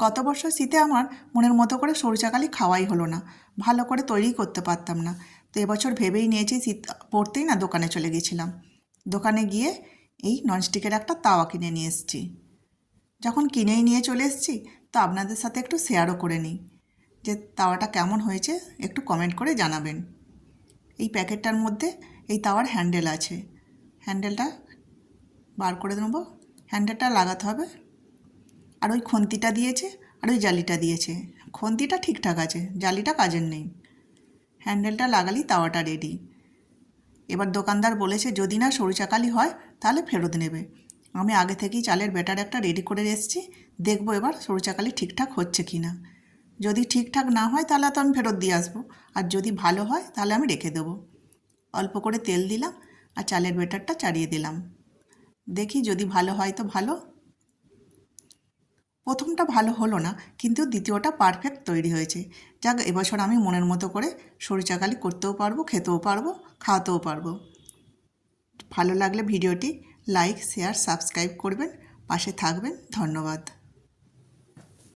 গত বছর শীতে আমার মনের মতো করে সরষেকালি খাওয়াই হলো না, ভালো করে তৈরি করতে পারতাম না। তো এবছর ভেবেই নিয়েছি, শীত পড়তেই না দোকানে চলে গেছিলাম। দোকানে গিয়ে এই ননস্টিকের একটা তাওয়া কিনে নিয়ে এসেছি। যখন কিনেই নিয়ে চলে এসেছি, তো আপনাদের সাথে একটু শেয়ারও করে নিই যে তাওয়াটা কেমন হয়েছে, একটু কমেন্ট করে জানাবেন। এই প্যাকেটটার মধ্যে এই তাওয়ার হ্যান্ডেল আছে, হ্যান্ডেলটা বার করে নেব। হ্যান্ডেলটা লাগাতে হবে, আর ওই খুন্তিটা দিয়েছে আর ওই জালিটা দিয়েছে। খুন্তিটা ঠিকঠাক আছে, জালিটা কাজের নেই। হ্যান্ডেলটা লাগালেই তাওয়াটা রেডি। এবার দোকানদার বলেছে যদি না সরিষাকালি হয় তাহলে ফেরত নেবে। আমি আগে থেকেই চালের ব্যাটার একটা রেডি করে এসেছি, দেখবো এবার সরিষাকালি ঠিকঠাক হচ্ছে কি না। যদি ঠিকঠাক না হয় তাহলে তো আমি ফেরত দিয়ে আসবো, আর যদি ভালো হয় তাহলে আমি রেখে দেবো। অল্প করে তেল দিলাম আর চালের ব্যাটারটা চাড়িয়ে দিলাম। দেখি যদি ভালো হয় তো ভালো। প্রথমটা ভালো হলো না, কিন্তু দ্বিতীয়টা পারফেক্ট তৈরি হয়েছে। যাক, এবছর আমি মনের মতো করে সরিষাকালি করতেও পারবো, খেতেও পারবো, খাওয়াতেও পারবো। ভালো লাগলে ভিডিওটি লাইক, শেয়ার, সাবস্ক্রাইব করবেন, পাশে থাকবেন। ধন্যবাদ।